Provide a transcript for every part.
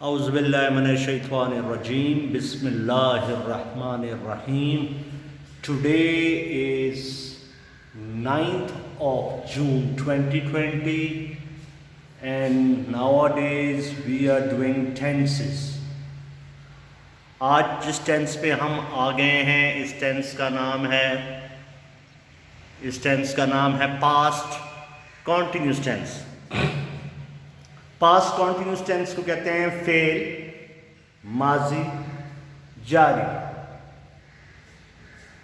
اعوذ باللہ من الشیطان الرجیم بسم اللہ الرحمن الرحیم. Today is 9th of June 2020 and nowadays we are doing tenses. آج جس ٹینس پہ ہم آ گئے ہیں اس ٹینس کا نام ہے past continuous tense. Past continuous tense کو کہتے ہیں فعل ماضی جاری.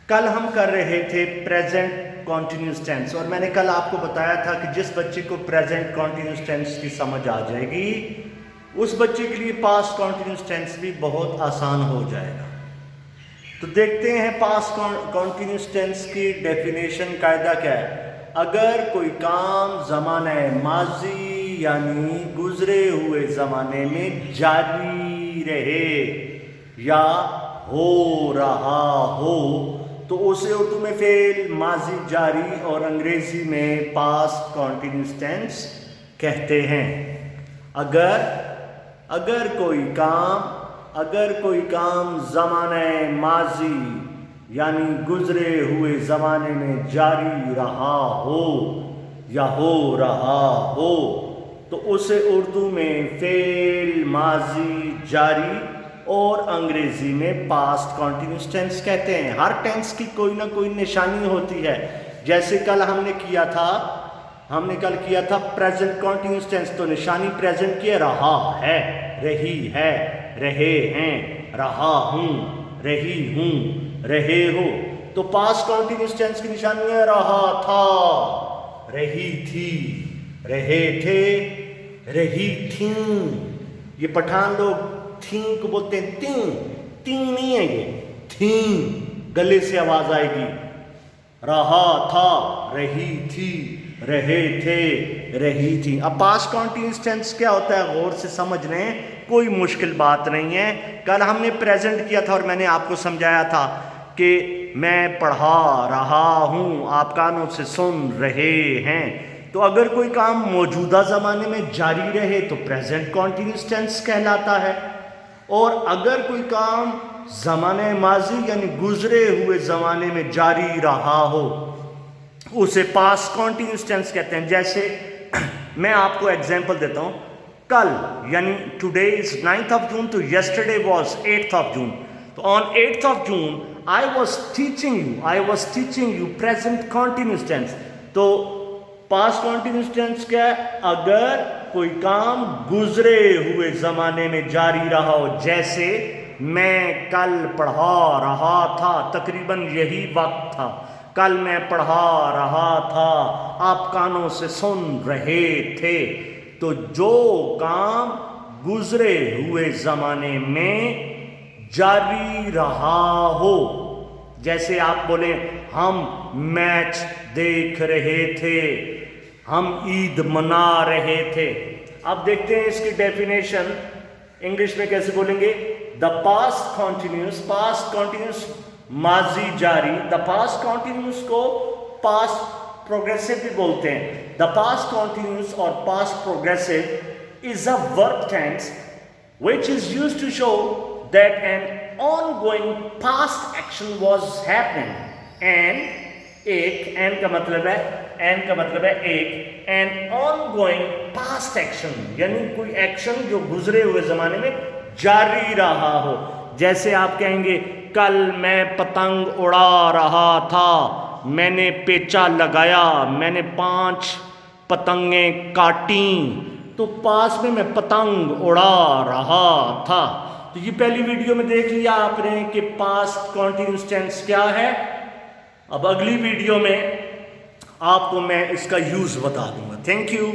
کل ہم کر رہے تھے پریزنٹ کنٹینیوس ٹینس اور میں نے کل آپ کو بتایا تھا کہ جس بچے کو پریزنٹ کنٹینیوس ٹینس کی سمجھ آ جائے گی اس بچے کے لیے پاسٹ کنٹینیوس ٹینس بھی بہت آسان ہو جائے گا. تو دیکھتے ہیں پاسٹ کنٹینیوس ٹینس کی ڈیفینیشن قاعدہ کیا ہے. اگر کوئی کام زمانہ ماضی یعنی گزرے ہوئے زمانے میں جاری رہے یا ہو رہا ہو تو اسے اردو میں فعل ماضی جاری اور انگریزی میں پاسٹ کنٹینیوس ٹینس کہتے ہیں. اگر کوئی کام زمانہ ماضی یعنی گزرے ہوئے زمانے میں جاری رہا ہو یا ہو رہا ہو تو اسے اردو میں فعل ماضی جاری اور انگریزی میں پاسٹ کنٹینیوس ٹینس کہتے ہیں. ہر ٹینس کی کوئی نہ کوئی نشانی ہوتی ہے. جیسے کل ہم نے کیا تھا پریزنٹ کنٹینیوس ٹینس تو نشانی پریزنٹ کی رہا ہے، رہی ہے، رہے ہیں، رہا ہوں، رہی ہوں، رہے ہو. تو پاسٹ کنٹینیوس ٹینس کی نشانی ہے رہا تھا، رہی تھی، رہے تھے، رہی تھیں. یہ پٹھان لوگ تھیں کو بولتے ہیں تیں نہیں ہے، یہ تھیں گلے سے آواز آئے گی. رہا تھا، رہی تھی، رہے تھے، رہی تھی. اب پاسٹ کنٹینیوس ٹینس کیا ہوتا ہے غور سے سمجھ لیں، کوئی مشکل بات نہیں ہے. کل ہم نے پریزنٹ کیا تھا اور میں نے آپ کو سمجھایا تھا کہ میں پڑھا رہا ہوں، آپ کانوں سے سن رہے ہیں. تو اگر کوئی کام موجودہ زمانے میں جاری رہے تو پریزنٹ کنٹینیوس ٹینس کہلاتا ہے، اور اگر کوئی کام زمانہ ماضی یعنی گزرے ہوئے زمانے میں جاری رہا ہو اسے پاسٹ کنٹینیوس ٹینس کہتے ہیں. جیسے میں آپ کو ایگزامپل دیتا ہوں. کل یعنی today is 9th of June تو yesterday was 8th of June. تو on 8th of June I was teaching you present continuous tense. تو پاسٹ کنٹینیوس ٹینس کیا ہے؟ اگر کوئی کام گزرے ہوئے زمانے میں جاری رہا ہو. جیسے میں کل پڑھا رہا تھا، تقریباً یہی وقت تھا. کل میں پڑھا رہا تھا، آپ کانوں سے سن رہے تھے. تو جو کام گزرے ہوئے زمانے میں جاری رہا ہو، جیسے آپ بولیں ہم میچ دیکھ رہے تھے، ہم عید منا رہے تھے. اب دیکھتے ہیں اس کی ڈیفینیشن انگلش میں کیسے بولیں گے. دا پاسٹ کنٹینیوس ماضی جاری. دا پاسٹ کنٹینیوس کو پاسٹ پروگریسو بھی بولتے ہیں. دا پاسٹ کنٹینیوس اور پاسٹ پروگریسو از اے ورب tennis which is used to show that an ongoing past action was happening. and کا مطلب ہے ایک an ongoing past action یعنی کوئی ایکشن جو گزرے ہوئے زمانے میں جاری رہا ہو. جیسے آپ کہیں گے کل میں پتنگ اڑا رہا تھا، میں نے پیچا لگایا، میں نے 5 پتنگیں کاٹیں. تو پاس میں پتنگ اڑا رہا تھا. تو یہ پہلی ویڈیو میں دیکھ لیا آپ نے کہ پاسٹ کنٹینیوس ٹینس کیا ہے. اب اگلی ویڈیو میں آپ کو میں اس کا یوز بتا دوں گا. Thank you.